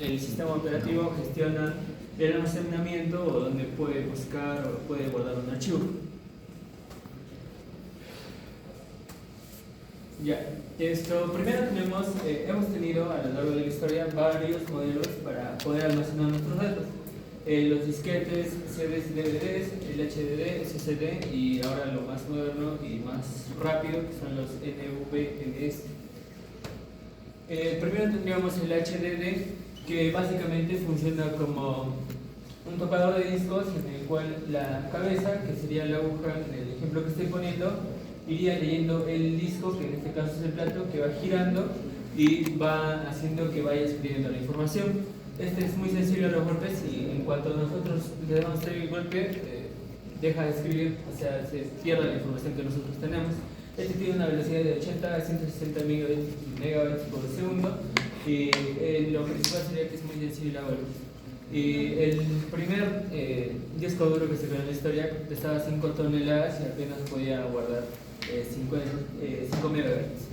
el sistema operativo gestiona el almacenamiento o donde puede buscar o puede guardar un archivo. Ya, primero hemos tenido a lo largo de la historia varios modelos para poder almacenar nuestros datos. Los disquetes, CDs y DVDs, el HDD, SSD y ahora lo más moderno y más rápido que son los NVMe. Primero tendríamos el HDD, que básicamente funciona como un tocador de discos en el cual la cabeza, que sería la aguja en el ejemplo que estoy poniendo, iría leyendo el disco, que en este caso es el plato, que va girando y va haciendo que vaya escribiendo la información. Este es muy sensible a los golpes y en cuanto nosotros le damos el golpe, deja de escribir, o sea, se pierde la información que nosotros tenemos. Este tiene una velocidad de 80 a 160 megabytes por segundo y lo principal sería que es muy sensible a golpes. Y el primer disco duro que se creó en la historia pesaba 5 toneladas y apenas podía guardar 5 megabytes.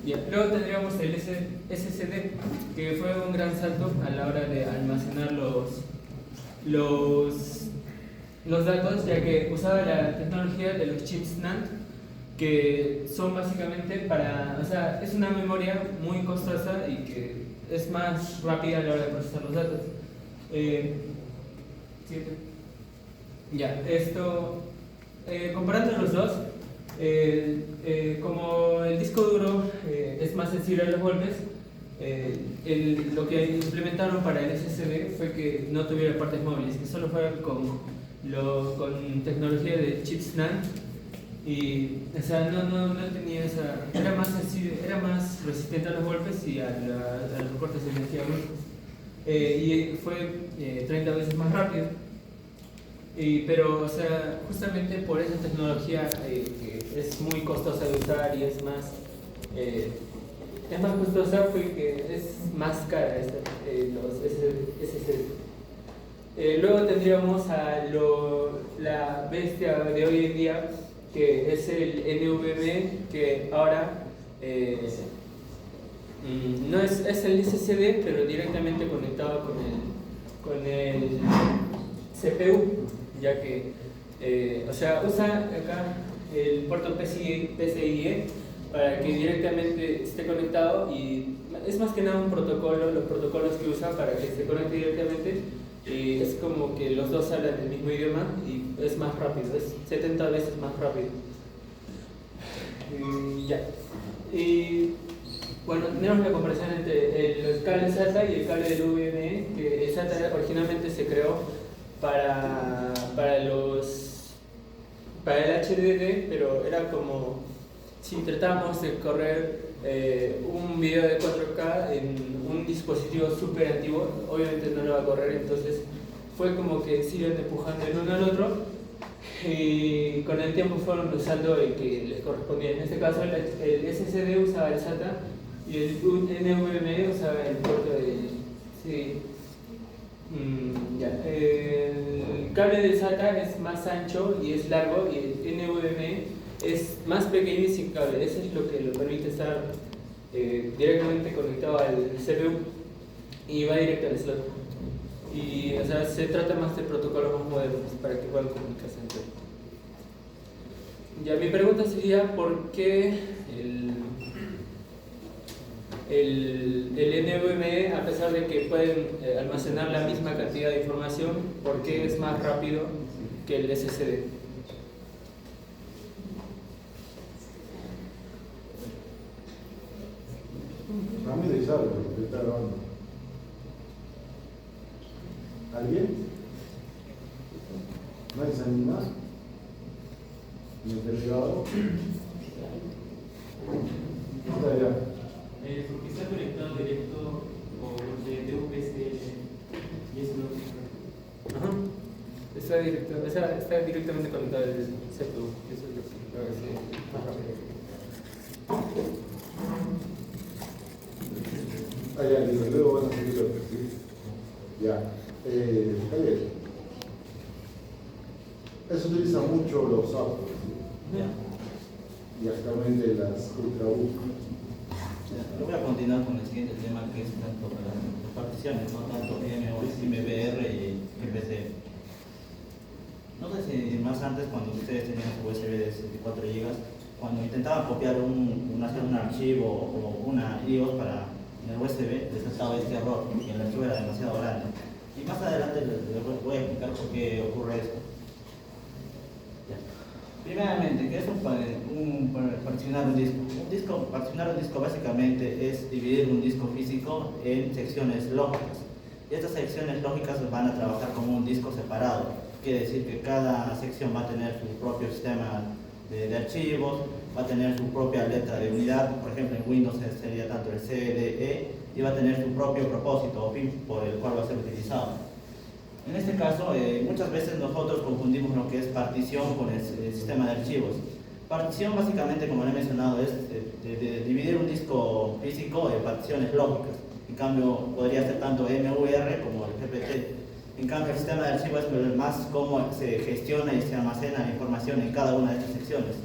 Bien. Luego tendríamos el SSD, que fue un gran salto a la hora de almacenar los datos, ya que usaba la tecnología de los chips NAND, que son básicamente o sea, es una memoria muy costosa y que es más rápida a la hora de procesar los datos. Ya, comparando los dos, como el disco duro es más sensible a los golpes, lo que implementaron para el SSD fue que no tuviera partes móviles, que solo fuera con tecnología de chips NAND. Y, o sea, no tenía era más sensible, era más resistente a los golpes y a los cortes de energía bruscos. Y fue 30 veces más rápido. Pero, o sea, justamente por esa tecnología que es muy costosa de usar y es más costosa, fue que es más cara los SSD. Luego tendríamos a la bestia de hoy en día, que es el NVMe, que ahora no es el SSD, pero directamente conectado con el CPU, ya que o sea, usa acá el puerto PCIe para que directamente esté conectado, y es más que nada un protocolo, los protocolos que usa para que se conecte directamente, y es como que los dos hablan el mismo idioma y es más rápido, es 70 veces más rápido. Ya. Y bueno, tenemos la comparación entre el cable SATA y el cable del VMe, que el SATA originalmente se creó para el HDD, pero era como si tratamos de correr un video de 4K en un dispositivo súper antiguo, obviamente no lo va a correr. Entonces fue como que se iban empujando el uno al otro y con el tiempo fueron usando el que les correspondía. En este caso el SSD usaba el SATA y el NVMe usaba el puerto del... Sí. El cable del SATA es más ancho y es largo, y el NVMe es más pequeño y sin cable. Eso es lo que lo permite estar directamente conectado al CPU y va directo al slot. Y, o sea, se trata más de protocolos más modernos para que puedan comunicarse entre ellos. Ya, mi pregunta sería: ¿por qué el NVMe, a pesar de que pueden almacenar la misma cantidad de información, por qué es más rápido que el SSD? Ramírez sabe lo que está grabando. ¿Alguien? ¿Nadie se anima? ¿Ni el delegado? Está allá. Porque está conectado directo o de VPC y eso no. Ajá. Está directamente conectado al CPU. Eso es lo que hace más rápido. Ya, y luego van a seguir los perfil. Ya. Javier. Eso utiliza mucho los softwares, ¿sí? Y actualmente las ultrabook. Voy a continuar con el siguiente tema, que es particiones, no tanto MBR y GPT. No sé si más antes, cuando ustedes tenían su USB de 64 GB, cuando intentaban copiar hacer un archivo o una IOS para en el USB, les saltaba este error, porque el archivo era demasiado grande. Y más adelante les voy a explicar por qué ocurre esto. Primeramente, ¿qué es particionar un disco? Particionar un disco básicamente es dividir un disco físico en secciones lógicas. Y estas secciones lógicas van a trabajar como un disco separado. Quiere decir que cada sección va a tener su propio sistema de archivos, va a tener su propia letra de unidad. Por ejemplo, en Windows sería tanto el C, D, E, y va a tener su propio propósito o fin por el cual va a ser utilizado. En este caso, muchas veces nosotros confundimos lo que es partición con el sistema de archivos. Partición, básicamente, como le he mencionado, es de dividir un disco físico en particiones lógicas. En cambio, podría ser tanto MVR como el GPT. En cambio, el sistema de archivos es más cómo se gestiona y se almacena la información en cada una de estas secciones.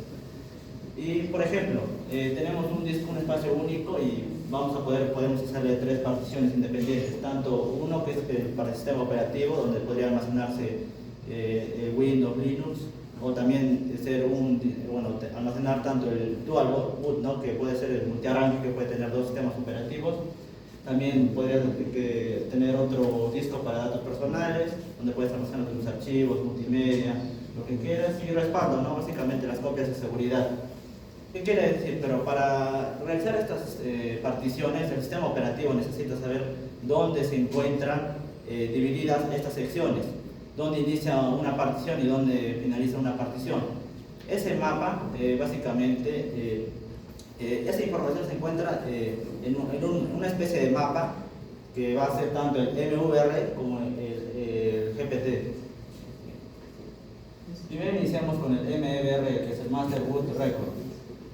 Y, por ejemplo, tenemos un disco, un espacio único y podemos hacerle 3 particiones independientes, tanto uno que es para el sistema operativo, donde podría almacenarse Windows, Linux, o también almacenar tanto el dual boot, ¿no? Que puede ser el multiarranque, que puede tener 2 sistemas operativos. También podría tener otro disco para datos personales, donde puedes almacenar tus archivos, multimedia, lo que quieras, y respaldo, ¿no? Básicamente las copias de seguridad. ¿Qué quiere decir? Pero para realizar estas particiones, el sistema operativo necesita saber dónde se encuentran divididas estas secciones, dónde inicia una partición y dónde finaliza una partición. Ese mapa, básicamente, esa información se encuentra en una especie de mapa que va a ser tanto el MVR como el GPT. Primero iniciamos con el MVR, que es el Master Boot Record.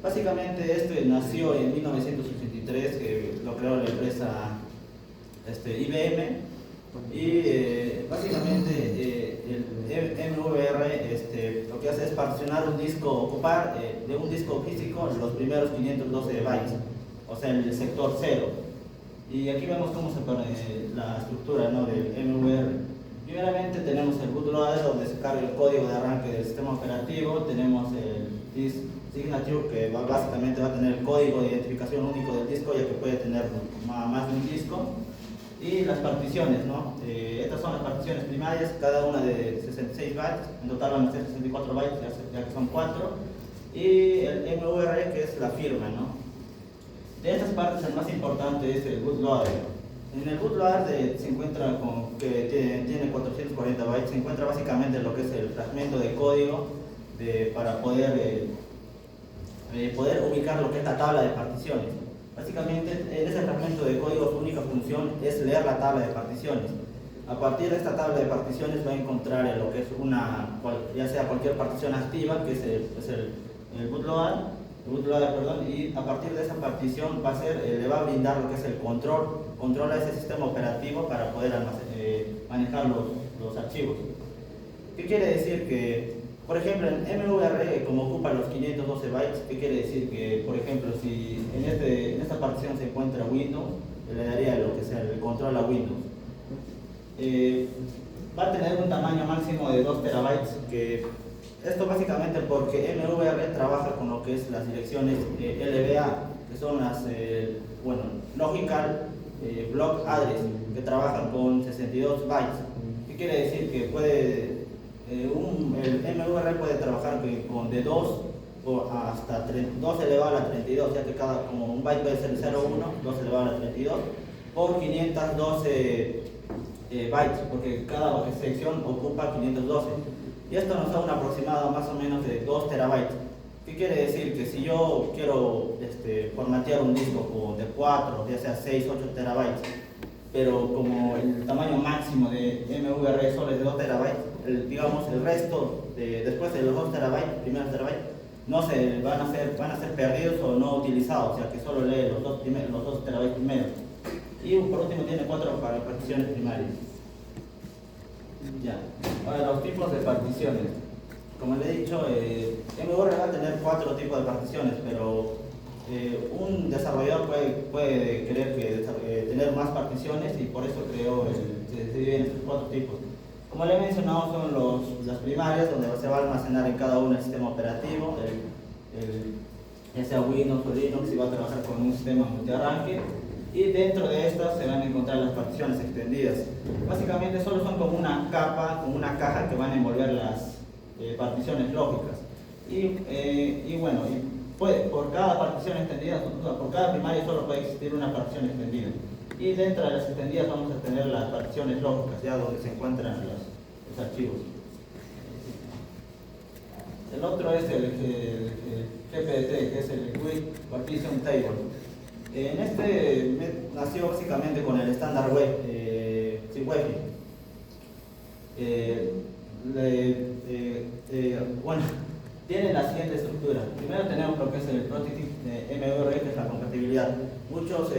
Básicamente este nació en 1983, que lo creó la empresa IBM, y básicamente el MVR lo que hace es particionar un disco, ocupar de un disco físico los primeros 512 bytes, o sea, el sector 0. Y aquí vemos cómo se pone la estructura, ¿no?, del MVR. Primeramente tenemos el bootloader, donde se carga el código de arranque del sistema operativo. Tenemos el disk signature, que básicamente va a tener el código de identificación único del disco, ya que puede tener más de un disco. Y las particiones, ¿no? Estas son las particiones primarias, cada una de 66 bytes, en total van a ser 64 bytes, ya que son 4. Y el MVR, que es la firma, ¿no? De estas partes, el más importante es el bootloader. En el bootloader se encuentra que tiene 440 bytes, se encuentra básicamente lo que es el fragmento de código para poder ubicar lo que es la tabla de particiones. Básicamente, en ese fragmento de código su única función es leer la tabla de particiones. A partir de esta tabla de particiones va a encontrar lo que es ya sea cualquier partición activa, que es el bootloader, y a partir de esa partición le va a brindar lo que es el control a ese sistema operativo para poder manejar los archivos. ¿Qué quiere decir? Que, por ejemplo, en MVR, como ocupa los 512 bytes, ¿qué quiere decir? Que, por ejemplo, si en esta partición se encuentra Windows, le daría lo que sea el control a Windows. Va a tener un tamaño máximo de 2 terabytes, que esto básicamente porque MVR trabaja con lo que es las direcciones LBA, que son las Logical Block Address, que trabajan con 62 bytes. ¿Qué quiere decir? Que el MVR puede trabajar de 2 hasta 2 elevado a la 32, ya que como un byte puede ser 0,1, 2 elevado a la 32, por 512 bytes, porque cada sección ocupa 512. Y esto nos da un aproximado más o menos de 2 terabytes. ¿Qué quiere decir? Que si yo quiero formatear un disco de 4, ya sea 6, 8 terabytes, pero como el tamaño máximo de MVR solo es de 2 terabytes, digamos el resto, después de los 2 terabytes, primeros terabytes, no se van a ser perdidos o no utilizados, o sea que solo lee los 2 terabytes primeros. Y por último tiene 4 particiones primarias. Ya. Ahora, los tipos de particiones. Como le he dicho, MVR va a tener 4 tipos de particiones, pero un desarrollador puede querer tener más particiones y por eso creó, se divide en estos 4 tipos. Como le he mencionado, son las primarias donde se va a almacenar en cada uno el sistema operativo, ya sea Windows o Linux, y va a trabajar con un sistema multiarranque, y dentro de estas se van a encontrar las particiones extendidas. Básicamente solo son como una capa, como una caja que van a envolver las particiones lógicas. Y bueno, por cada partición extendida, por cada primaria solo puede existir una partición extendida. Y dentro de las extendidas vamos a tener las particiones lógicas, ya donde se encuentran los archivos. El otro es el GPT, que es el Quick Partition Table. En este nació básicamente con el estándar web, WEFI. Bueno, tiene la siguiente estructura. Primero tenemos lo que es el prototipo de MVR, que es la compatibilidad. Muchos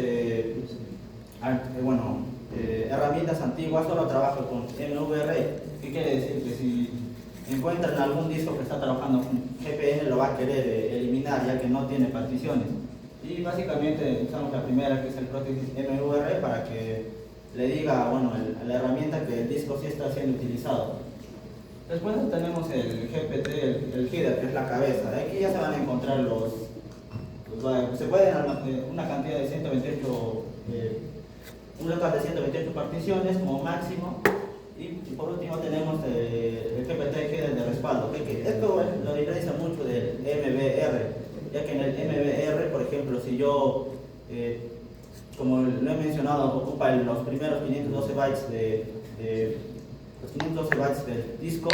herramientas antiguas solo trabajan con MVR. ¿Qué quiere decir? Que si encuentran algún disco que está trabajando con GPN, lo va a querer eliminar, ya que no tiene particiones. Y básicamente usamos la primera, que es el prototipo MVR, para que le diga a la herramienta que el disco sí está siendo utilizado. Después tenemos el GPT, el header, que es la cabeza. Aquí ya se van a encontrar se pueden una cantidad de 128, un local de 128 particiones como máximo. Y por último tenemos el GPT header de respaldo. Esto lo diferencia mucho del MVR, ya que en el MVR, por ejemplo, si yo, como lo he mencionado, ocupa los primeros 512 bytes los 512 bytes del disco.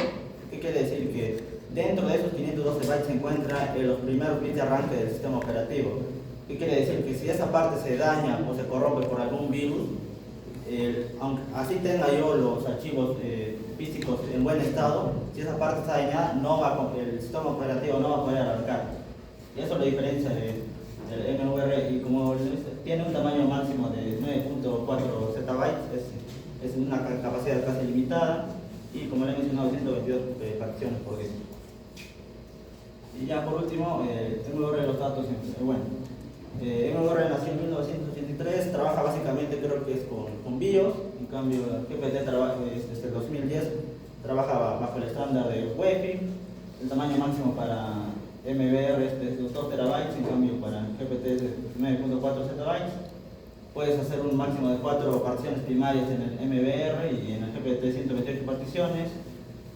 ¿Qué quiere decir? Que dentro de esos 512 bytes se encuentran los primeros bits de arranque del sistema operativo. ¿Qué quiere decir? Que si esa parte se daña o se corrompe por algún virus, aunque así tenga yo los archivos físicos en buen estado, si esa parte está dañada, el sistema operativo no va a poder arrancar. Y eso es la diferencia del MVR. Y como tiene un tamaño máximo de 9.4 zettabytes, es una capacidad casi limitada, y como le he mencionado, 122 particiones por disco. Y ya por último, MVR de los datos. MVR nació en 1983, trabaja básicamente, creo que es con BIOS. En cambio GPT desde el 2010 trabaja bajo el estándar de WEFI. El tamaño máximo para MVR es de 2 terabytes, en cambio para GPT es de 9.4 zettabytes. Puedes hacer un máximo de 4 particiones primarias en el MVR, y en el GPT 128 particiones.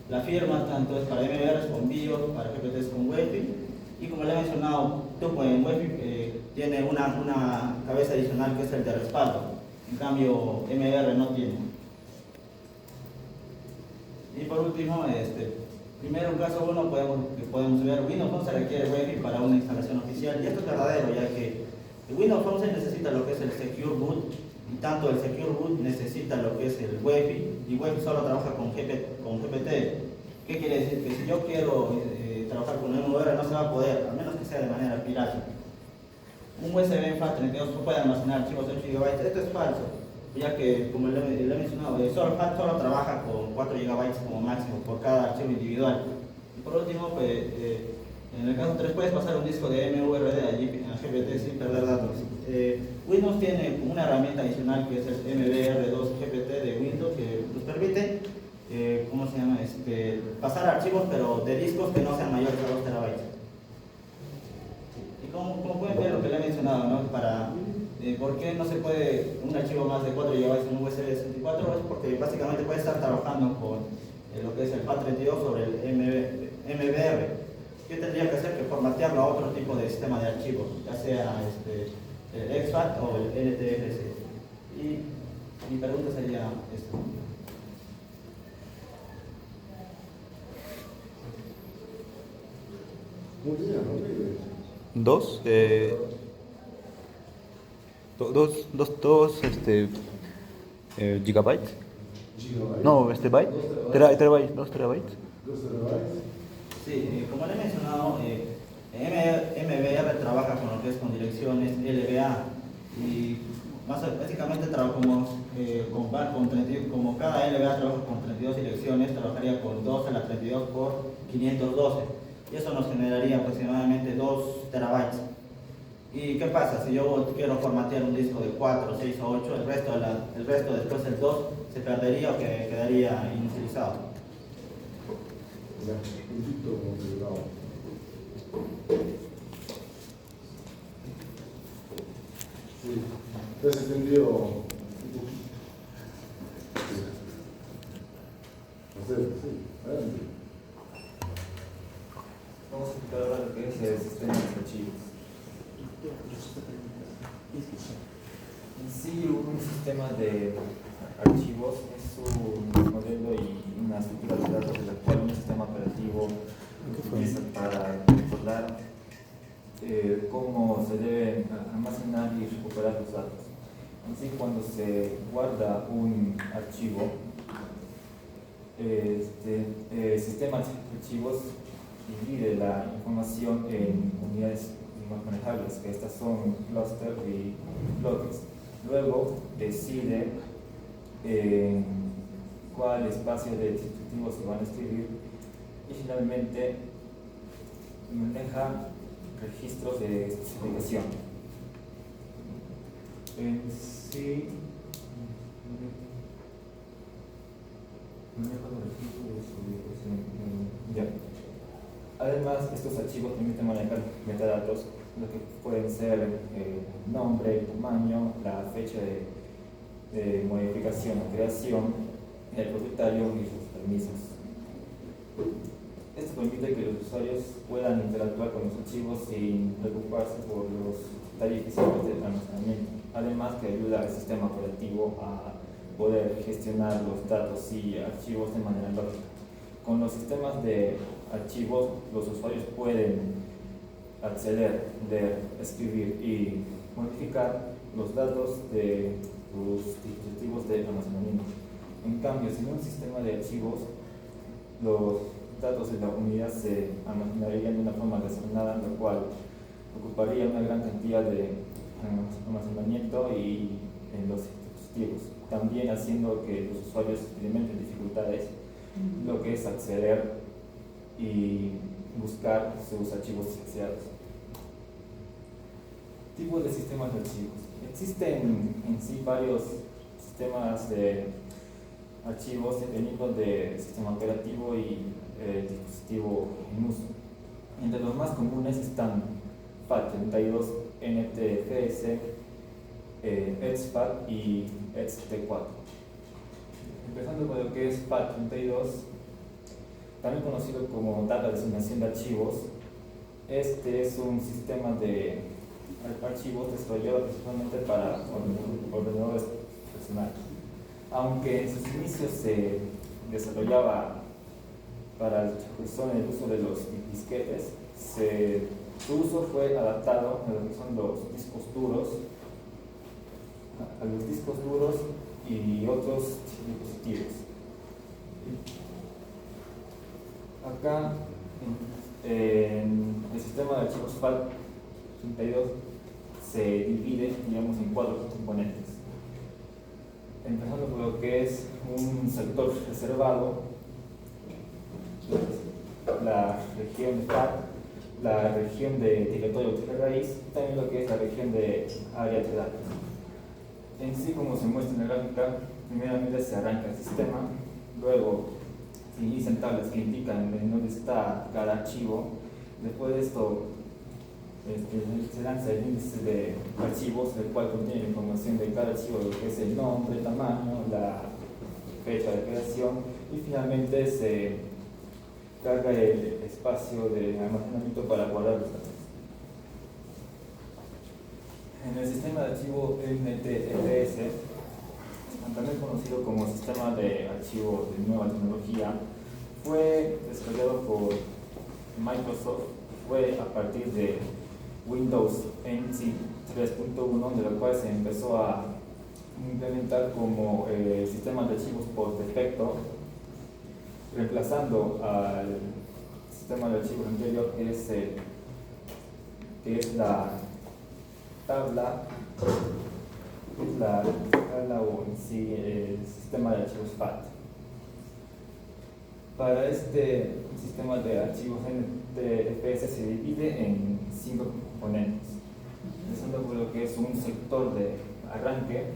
La firma tanto es para MVR con BIOS, para GPT es con WEFI. Y como le he mencionado, en WEFI tiene una cabeza adicional, que es el de respaldo. En cambio MVR no tiene. Y por último, primero en caso 1 podemos ver Windows 11 requiere WEFI para una instalación oficial, y esto es verdadero, ya que Windows 11 necesita lo que es el Secure Boot, y tanto el Secure Boot necesita lo que es el WEFI, y WEFI solo trabaja con GPT. ¿Qué quiere decir? Que si yo quiero trabajar con MVR no se va a poder, a menos que sea de manera pirata. Un USB FAT32 no puede almacenar archivos de 8 GB. Esto es falso, ya que, como le he mencionado, FAT solo trabaja con 4 GB como máximo por cada archivo individual. Y por último, en el caso 3 puedes pasar un disco de MVRD a GPT sin perder datos. Windows tiene una herramienta adicional, que es el MVR2 GPT de Windows, que nos permite pasar archivos, pero de discos que no sean mayores a 2 terabytes. Y como pueden ver, lo que le he mencionado, ¿no? ¿Por qué no se puede un archivo más de 4 GB en un USB de 64? Es porque básicamente puede estar trabajando con lo que es el FAT32 sobre el MVR. ¿Qué tendría que hacer? Que formatearlo a otro tipo de sistema de archivos, ya sea el exFAT o el NTFS. Y mi pregunta sería esto. Muy bien, Rodríguez. Gigabytes. Gigabyte. No, byte. Terabytes, 2 terabytes. 2 terabytes. Sí, como le he mencionado, MVR trabaja con lo que es con direcciones LBA, y básicamente como cada LBA trabaja con 32 direcciones, trabajaría con 2 a la 32 por 512, y eso nos generaría aproximadamente 2 terabytes. ¿Y qué pasa? Si yo quiero formatear un disco de 4, 6 o 8, el resto después del 2 se perdería o que quedaría inutilizado. Ya, un poquito complicado. Sí, en ese sentido, un poquito. Sí. No sé, sí, adelante. Vamos a explicar ahora lo que es el sistema de archivos. En sí, un sistema de archivos es un modelo y una estructura de datos de la cual un sistema operativo utiliza para controlar cómo se deben almacenar y recuperar los datos. En sí, cuando se guarda un archivo, el sistema de archivos divide la información en unidades más manejables, que estas son cluster y bloques. Luego decide cuál espacio de dispositivos se van a escribir y finalmente maneja registros de especificación. En sí, maneja los registros de especificación. Ya. Además, estos archivos permiten manejar metadatos, lo que pueden ser el nombre, el tamaño, la fecha de modificación o creación, el propietario y sus permisos. Esto permite que los usuarios puedan interactuar con los archivos sin preocuparse por los detalles físicos del almacenamiento. Además, que ayuda al sistema operativo a poder gestionar los datos y archivos de manera lógica. Con los sistemas de archivos, los usuarios pueden acceder, leer, escribir y modificar los datos de los dispositivos de almacenamiento. En cambio, sin un sistema de archivos, los datos de la unidad se almacenarían de una forma desordenada, lo cual ocuparía una gran cantidad de almacenamiento y en los dispositivos, también haciendo que los usuarios experimenten dificultades lo que es acceder y buscar sus archivos deseados. Tipos de sistemas de archivos. Existen en sí varios sistemas de archivos dependiendo del sistema operativo y el dispositivo en uso. Entre los más comunes están FAT32, NTFS, EXFAT y EXT4. Empezando con lo que es FAT32, también conocido como Data de Asignación de Archivos. Este es un sistema de archivos desarrollado principalmente para ordenadores personales. Aunque en sus inicios se desarrollaba para el uso de los disquetes, su uso fue adaptado a lo que son los discos duros, y otros dispositivos. Acá en el sistema de archivos FAT32 se divide, digamos, en 4 componentes. Empezando por lo que es un sector reservado, la región de FAT, la región de directorio de raíz y también lo que es la región de área de datos. En sí, como se muestra en la gráfica, primeramente se arranca el sistema, luego se inician tablas que indican en dónde está cada archivo. Después de esto se lanza el índice de archivos, el cual contiene la información de cada archivo, lo que es el nombre, el tamaño, la fecha de creación, y finalmente se carga el espacio de almacenamiento para guardar los datos. En el sistema de archivo NTFS, también conocido como sistema de archivo de nueva tecnología, fue desarrollado por Microsoft. Fue a partir de Windows NT 3.1, de la cual se empezó a implementar como sistema de archivos por defecto, reemplazando al sistema de archivos anterior, que es la tabla o en sí el sistema de archivos FAT. Para este sistema de archivos NTFS se divide en 5 componentes. empezando por lo que es un sector de arranque,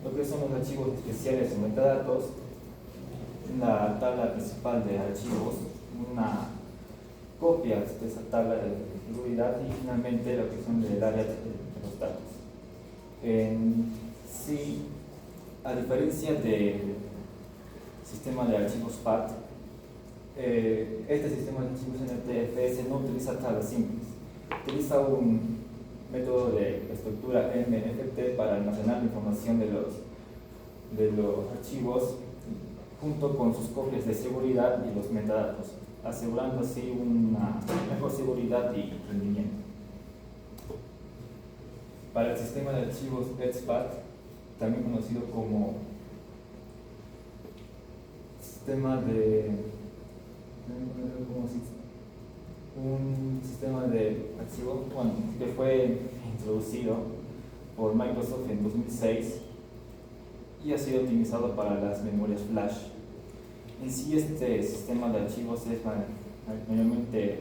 lo que son los archivos especiales o metadatos, la tabla principal de archivos, una copia de esa tabla de seguridad y finalmente lo que son el área de los datos. En sí, a diferencia del sistema de archivos FAT, este sistema de archivos NTFS no utiliza tablas simples, utiliza un método de estructura MFT para almacenar la información de los archivos junto con sus copias de seguridad y los metadatos, asegurando así una mejor seguridad y rendimiento. Para el sistema de archivos EXFAT, también conocido como sistema de un sistema de archivos que fue introducido por Microsoft en 2006 y ha sido optimizado para las memorias flash. En sí, este sistema de archivos es mayormente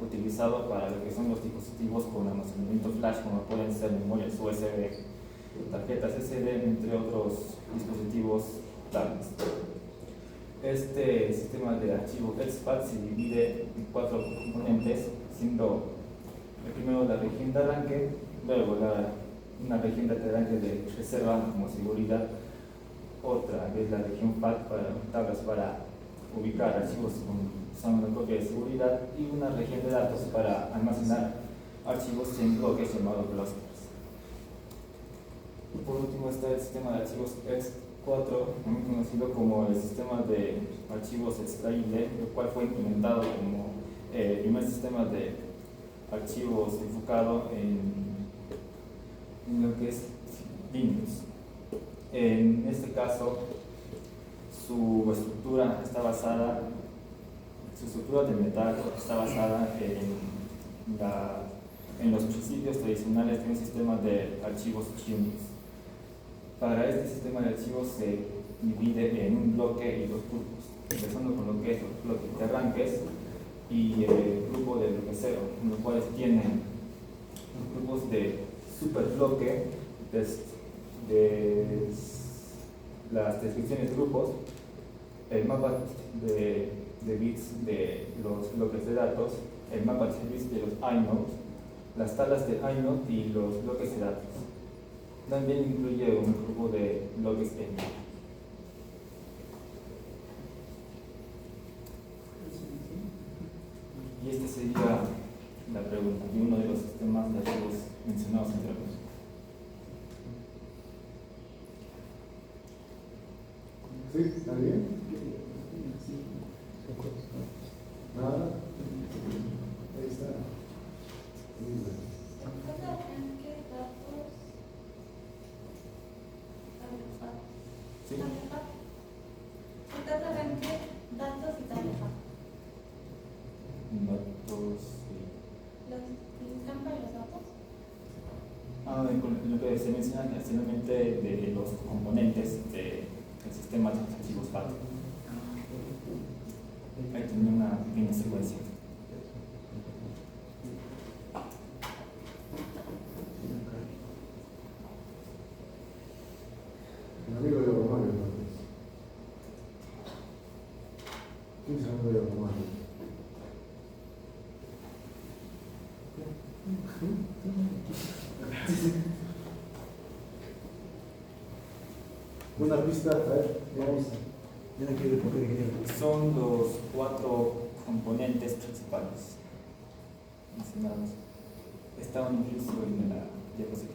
utilizado para lo que son los dispositivos con almacenamiento flash, como pueden ser memorias USB, tarjetas SD, entre otros dispositivos tablets. Este sistema de archivo EXFAT se divide en 4 componentes, siendo el primero la región de arranque, luego una región de arranque de reserva como seguridad, otra que es la región FAT para tablas para ubicar archivos usando una copia de seguridad y una región de datos para almacenar archivos en bloques llamados clusters. Por último está el sistema de archivos X4, también conocido como el sistema de archivos extraíble, el cual fue implementado como el primer sistema de archivos enfocado en lo que es Linux. En este caso, su estructura de metal está basada en los principios tradicionales de un sistema de archivos Unix. Para este sistema de archivos se divide en un bloque y dos grupos, empezando con lo que es los bloques de arranques y el grupo de bloque cero, los cuales tienen grupos de superbloque de las descripciones de grupos, el mapa de bits de los bloques de datos, el mapa de bits de los inodes, las tablas de inode y los bloques de datos. También incluye un grupo de bloques en y esta sería la pregunta de uno de los sistemas de archivos mencionados anteriormente. ¿Sí? ¿Está bien? ¿Nada? Ahí está. ¿Sí? Datos y tarefa. Datos, sí. ¿Los campos de los datos? Con lo que se menciona anteriormente de los componentes del sistema de archivos FAT. Ahí tenía una pequeña secuencia. El amigo de Romario, entonces. ¿Quién es el amigo de Romario? Una pista, a ver, vamos. Son los 4 componentes principales mencionados. Estaban incluso en la diapositiva.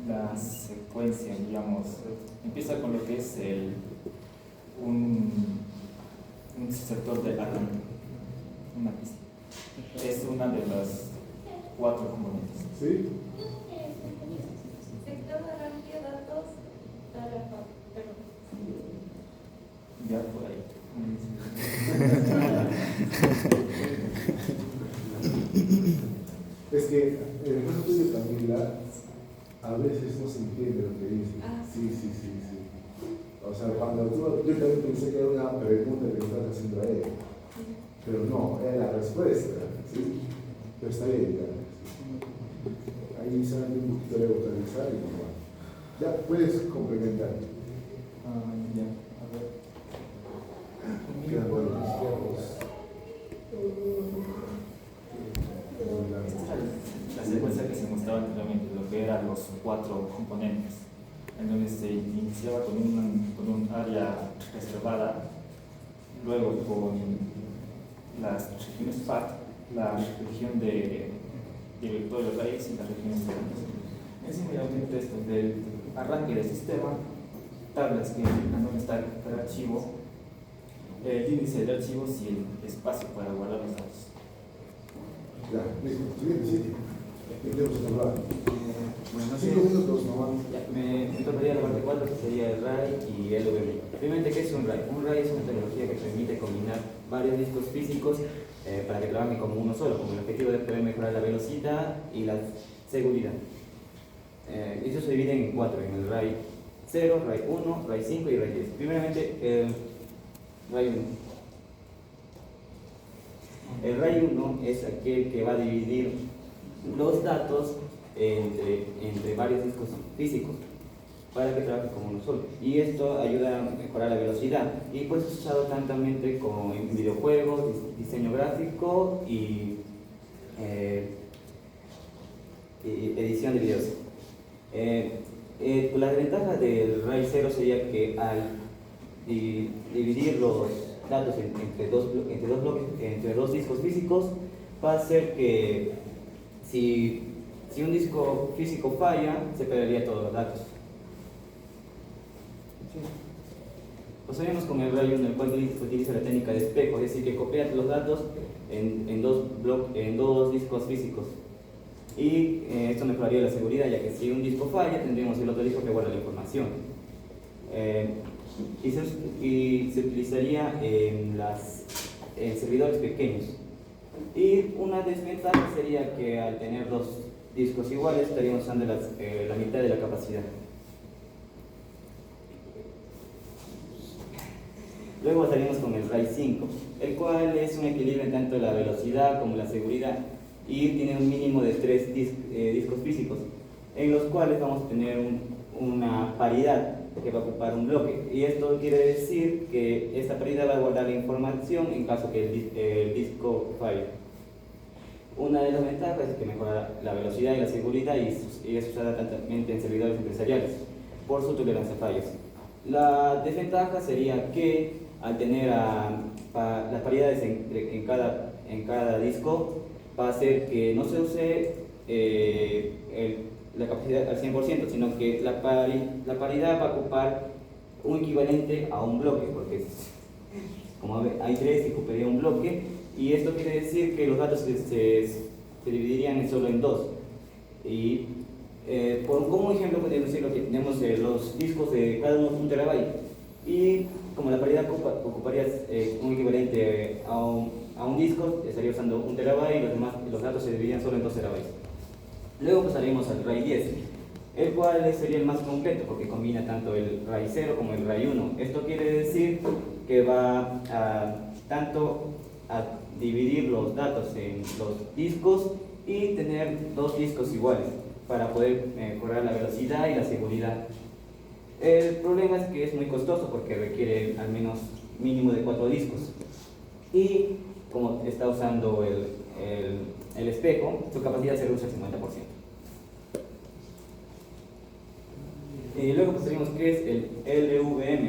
La secuencia, digamos, empieza con lo que es un sector de arranque, una pista. Es una de las 4 componentes. ¿Sí? Sector de arranque, datos, tarefa. Ya por ahí. Es que en el caso tuyo, Camila, a veces no se entiende lo que dices. Sí, sí, sí, sí. O sea, cuando yo también pensé que era una pregunta que le estás haciendo a él, pero no, era la respuesta, ¿sí? Pero está bien, ya. Ahí solamente un poquito de vocalizar y no. Ya, puedes complementar. Ya, a ver. Quedan buenos. La secuencia que se mostraba anteriormente, lo que eran los 4 componentes, en donde se iniciaba con un área reservada, luego con las regiones FAT, la región de directorio raíz y las regiones internas. Es simplemente esto del arranque del sistema, tablas que indican dónde está el archivo, el índice del archivo y el espacio para guardar los datos. Ya, listo. Siguiente sitio. ¿Qué tenemos que hablar? Bueno, no 5 minutos nomás. me tocaría la parte 4, que sería el RAI y el LVM. Primeramente, ¿qué es un RAI? Un RAI es una tecnología que permite combinar varios discos físicos para que trabajen como uno solo, con el objetivo de poder mejorar la velocidad y la seguridad. Eso se divide en 4, en el RAI 0, RAI 1, RAI 5 y RAI 10. Primeramente, el RAI 1. El RAI 1 es aquel que va a dividir los datos entre varios discos físicos para que trabaje como uno solo. Y esto ayuda a mejorar la velocidad. Y pues es usado tanto con videojuegos, diseño gráfico y edición de videos. La desventaja del RAI 0 sería que al dividir los datos entre dos discos físicos, va a hacer que si un disco físico falla, se perdería todos los datos. Procedemos con el RAI 1, el cual se utiliza la técnica de espejo, es decir, que copia los datos en dos discos físicos. Y esto mejoraría la seguridad, ya que si un disco falla, tendríamos el otro disco que guarda la información. Y se utilizaría en servidores pequeños. Y una desventaja sería que al tener dos discos iguales estaríamos usando la mitad de la capacidad. Luego estaríamos con el RAI 5, el cual es un equilibrio en tanto la velocidad como la seguridad y tiene un mínimo de 3 discos físicos, en los cuales vamos a tener una paridad que va a ocupar un bloque, y esto quiere decir que esta paridad va a guardar la información en caso que el disco falle. Una de las ventajas es que mejora la velocidad y la seguridad y es usada tanto en servidores empresariales por su tolerancia a fallos. La desventaja sería que al tener las paridades en cada disco, va a hacer que no se use la capacidad al 100%, sino que la paridad va a ocupar un equivalente a un bloque, porque como hay 3 y ocuparía un bloque, y esto quiere decir que los datos se dividirían solo en 2. Y como ejemplo podemos decir que tenemos los discos de cada uno 1 terabyte, y como la paridad ocuparía un equivalente a un disco, estaría usando 1 terabyte y los datos se dividirían solo en 2 terabytes. Luego pasaríamos al RAI 10, el cual sería el más completo porque combina tanto el RAI 0 como el RAI 1. Esto quiere decir que va tanto a dividir los datos en los discos y tener 2 discos iguales para poder mejorar la velocidad y la seguridad. El problema es que es muy costoso porque requiere al menos mínimo de 4 discos, y como está usando el espejo, su capacidad se reduce al 50%. Y luego pasaríamos qué es el LVM.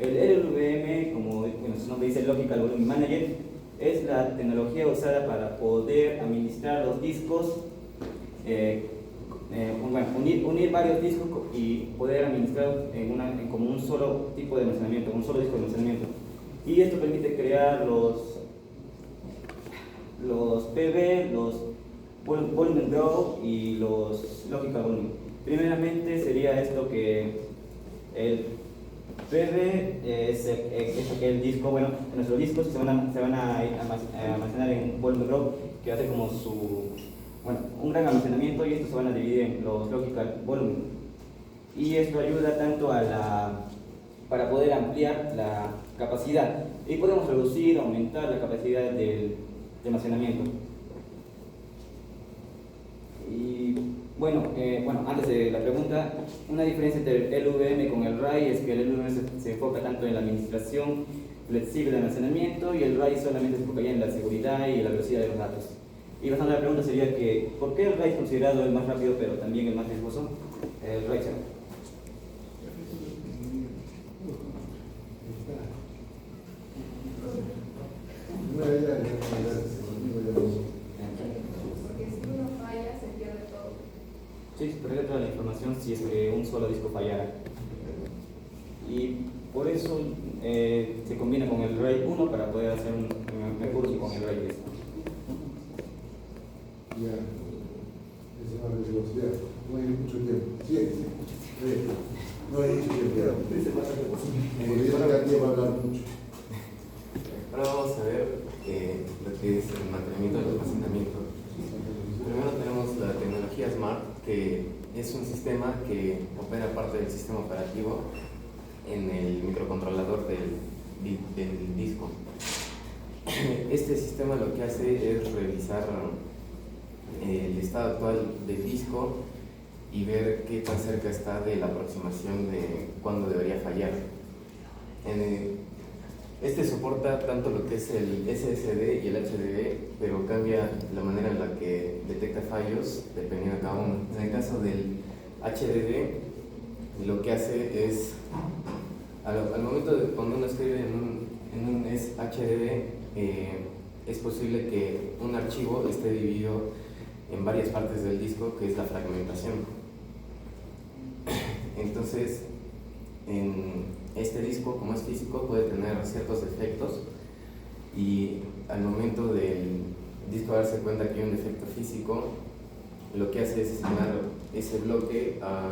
El LVM, como su nombre dice, Logical Volume Manager, es la tecnología usada para poder administrar los discos, unir varios discos y poder administrar como un solo tipo de almacenamiento, un solo disco de almacenamiento. Y esto permite crear los PV, los Volume Draw y los Logical Volume. Primeramente sería esto que el PV es aquel disco, nuestros discos se van a almacenar en Volume Draw, que hace como bueno, un gran almacenamiento, y estos se van a dividir en los logical volumen. Y esto ayuda tanto para poder ampliar la capacidad, y podemos reducir, aumentar la capacidad de almacenamiento. Y bueno, antes de la pregunta, una diferencia entre el LVM con el RAI es que el LVM se enfoca tanto en la administración flexible de almacenamiento, y el RAI solamente se enfocaría en la seguridad y la velocidad de los datos. Y bastante la pregunta sería que, ¿por qué el RAI es considerado el más rápido pero también el más riesgoso? El RAI, ¿sabes? Porque si uno falla, se pierde todo. Sí, se perdería toda la información si es que un solo disco fallara. Y por eso se combina con el RAID 1 para poder hacer un mejor uso con el RAID 10. Ya, esa es la velocidad. No hay mucho tiempo. Sí. No hay mucho tiempo. Porque yo acá aquí va a hablar mucho. Ahora vamos a ver lo que es el mantenimiento del almacenamiento. Primero tenemos la tecnología Smart, que es un sistema que opera parte del sistema operativo en el microcontrolador del disco. Este sistema lo que hace es revisar el estado actual del disco y ver qué tan cerca está de la aproximación de cuándo debería fallar. Este soporta tanto lo que es el SSD y el HDD, pero cambia la manera en la que detecta fallos dependiendo de cada uno. En el caso del HDD, lo que hace es, al momento de cuando uno escribe en un HDD, es posible que un archivo esté dividido en varias partes del disco, que es la fragmentación. Entonces, en este disco, como es físico, puede tener ciertos defectos, y al momento del disco darse cuenta que hay un defecto físico, lo que hace es asignar ese bloque a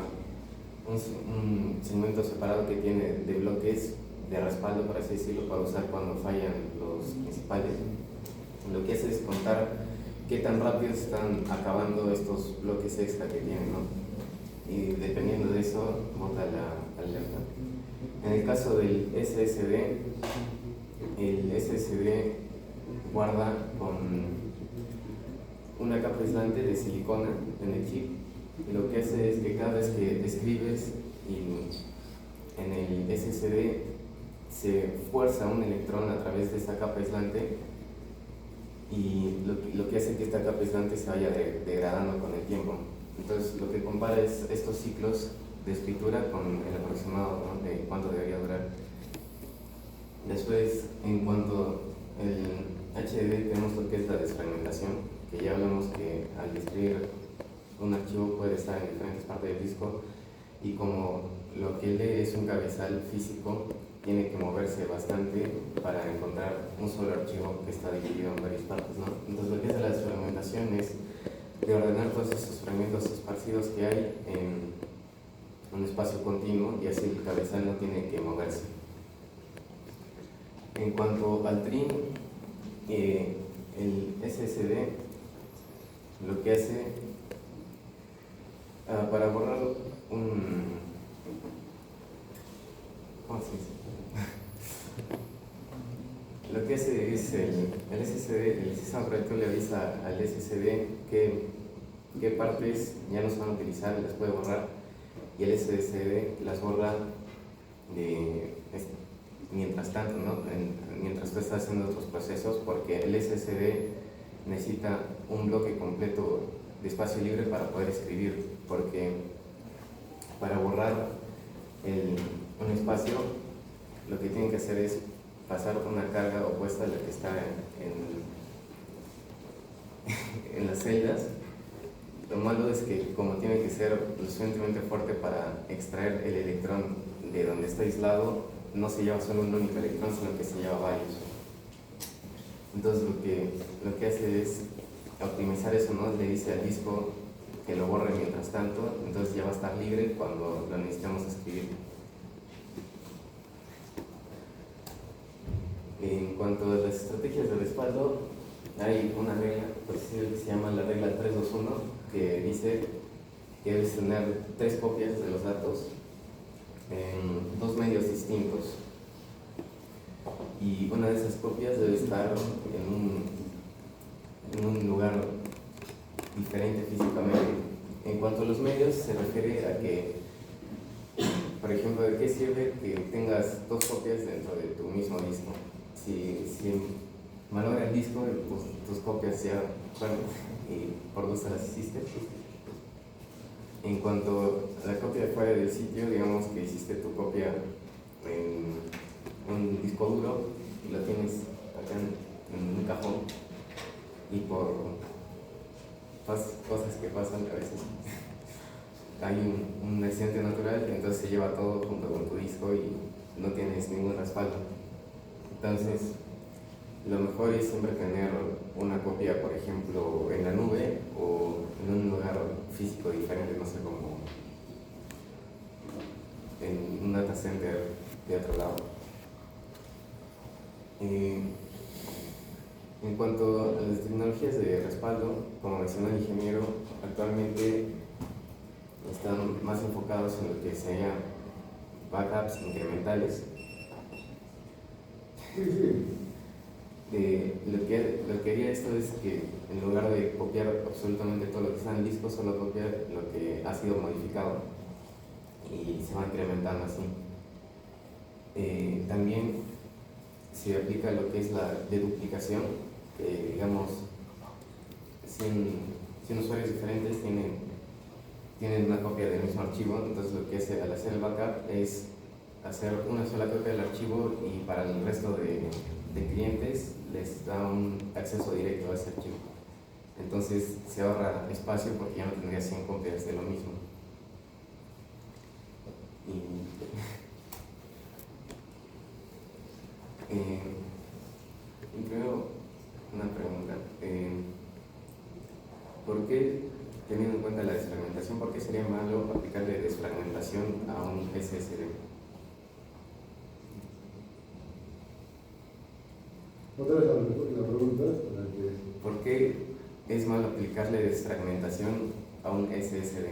un segmento separado que tiene de bloques de respaldo, por así decirlo, para usar cuando fallan los principales. Lo que hace es contar qué tan rápido están acabando estos bloques extra que tienen, ¿no? Y dependiendo de eso, bota la alerta. En el caso del SSD, el SSD guarda con una capa aislante de silicona en el chip, y lo que hace es que cada vez que escribes en el SSD se fuerza un electrón a través de esta capa aislante, y lo que hace que esta capa aislante se vaya degradando con el tiempo. Entonces, lo que compara es estos ciclos de escritura con el aproximado, ¿no?, de cuánto debería durar. Después, en cuanto al HDD, tenemos lo que es la desfragmentación, que ya hablamos que al escribir un archivo puede estar en diferentes partes del disco, y como lo que lee es un cabezal físico, tiene que moverse bastante para encontrar un solo archivo que está dividido en varias partes, ¿no? Entonces, lo que hace la desfragmentación es de ordenar todos esos fragmentos esparcidos que hay en un espacio continuo, y así el cabezal no tiene que moverse. En cuanto al trim, el SSD lo que hace para borrar ¿cómo se dice? Lo que hace es el SSD, el sistema operativo le avisa al SSD qué partes ya no se van a utilizar y las puede borrar, y el SSD las borra mientras tanto, ¿no? Mientras tú estás haciendo otros procesos, porque el SSD necesita un bloque completo de espacio libre para poder escribir, porque para borrar un espacio lo que tienen que hacer es pasar una carga opuesta a la que está en las celdas. Lo malo es que, como tiene que ser lo suficientemente fuerte para extraer el electrón de donde está aislado, no se lleva solo un único electrón, sino que se lleva varios. Entonces lo que hace es optimizar eso, ¿no? Le dice al disco que lo borre mientras tanto, entonces ya va a estar libre cuando lo necesitemos escribir. En cuanto a las estrategias de respaldo, hay una regla, pues, que se llama la regla 321, que dice que debes tener 3 copias de los datos en 2 medios distintos. Y una de esas copias debe estar en un lugar diferente físicamente. En cuanto a los medios, se refiere a que, por ejemplo, ¿de qué sirve que tengas 2 copias dentro de tu mismo disco? Si malogra el disco, pues, tus copias ya, bueno, y por gusto las hiciste. En cuanto a la copia fuera del sitio, digamos que hiciste tu copia en un disco duro y la tienes acá en un cajón, y por cosas que pasan a veces hay un accidente natural, entonces se lleva todo junto con tu disco y no tienes ningún respaldo. Entonces, lo mejor es siempre tener una copia, por ejemplo, en la nube o en un lugar físico diferente, no sé, como en un data center de otro lado. En cuanto a las tecnologías de respaldo, como mencionó el ingeniero, actualmente están más enfocados en lo que serían backups incrementales. Lo que haría esto es que en lugar de copiar absolutamente todo lo que está en el disco, solo copiar lo que ha sido modificado y se va incrementando así. También se aplica lo que es la deduplicación, que digamos 100 usuarios diferentes tienen una copia del mismo archivo, entonces lo que hace al hacer el backup es hacer una sola copia del archivo y para el resto de clientes les da un acceso directo a ese archivo. Entonces se ahorra espacio porque ya no tendría 100 copias de lo mismo. Y primero una pregunta. ¿Por qué, teniendo en cuenta la desfragmentación, por qué sería malo aplicarle desfragmentación a un SSD? Otra vez la pregunta. ¿Por qué es malo aplicarle desfragmentación a un SSD?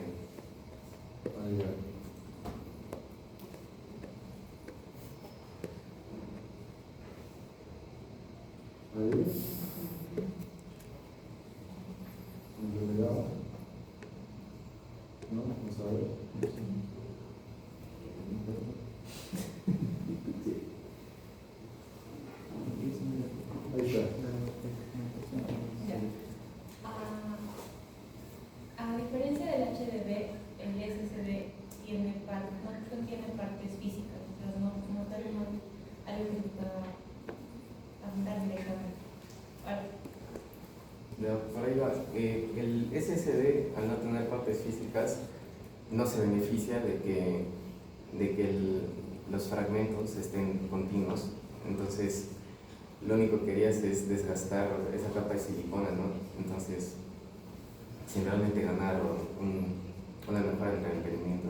¿No? ¿No sabe? Ahí está. A diferencia del HDD, el SSD no tiene partes físicas, o sea, no tenemos algo que se pueda apuntar directamente. Por ahí va. El SSD, al no tener partes físicas, no se beneficia de que los fragmentos estén continuos. Entonces, lo único que harías es desgastar esa capa de silicona, ¿no? Entonces, sin realmente ganar una mejora en el rendimiento.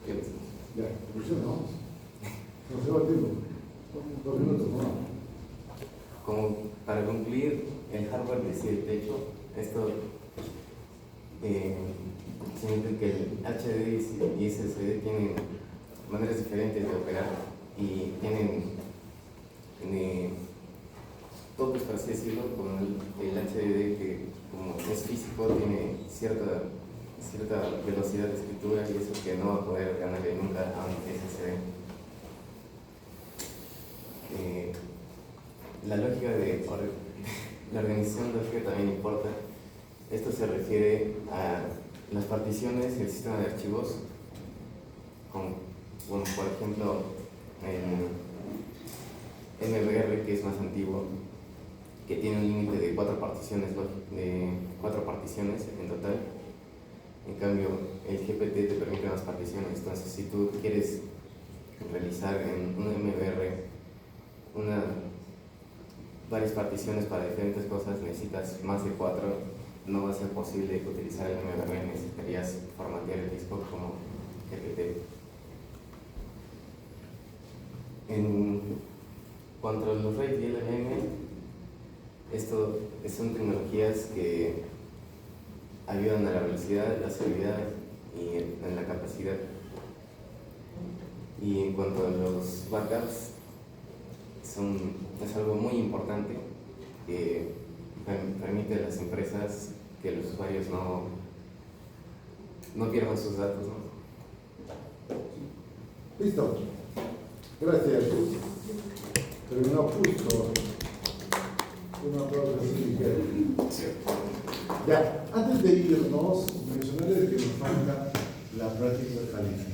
¿Qué ves? Ya, vamos. Nos lleva tiempo. 2 minutos, ¿no? Como para concluir, el hardware decide el techo. Esto significa que el HDD y SSD tienen maneras diferentes de operar y tienen toques, por así decirlo, con el HDD, que como es físico tiene cierta velocidad de escritura y eso que no va a poder ganarle nunca a un SSD. La lógica de la organización lógica también importa. Esto se refiere a las particiones y el sistema de archivos, como por ejemplo el MBR, que es más antiguo, que tiene un límite de 4 particiones en total. En cambio, el GPT te permite más particiones. Entonces, si tú quieres realizar en un MBR varias particiones para diferentes cosas, necesitas más de 4. No va a ser posible utilizar el MBR, necesitarías formatear el disco como GPT. En cuanto a los RAID y LLM, esto son tecnologías que ayudan a la velocidad, la seguridad y en la capacidad. Y en cuanto a los backups, es algo muy importante que permite a las empresas que los usuarios no pierdan sus datos, ¿no? Listo. Gracias. Terminó justo. Un aplauso así ligero. Ya, antes de irnos, mencionarles que nos falta la práctica calificada.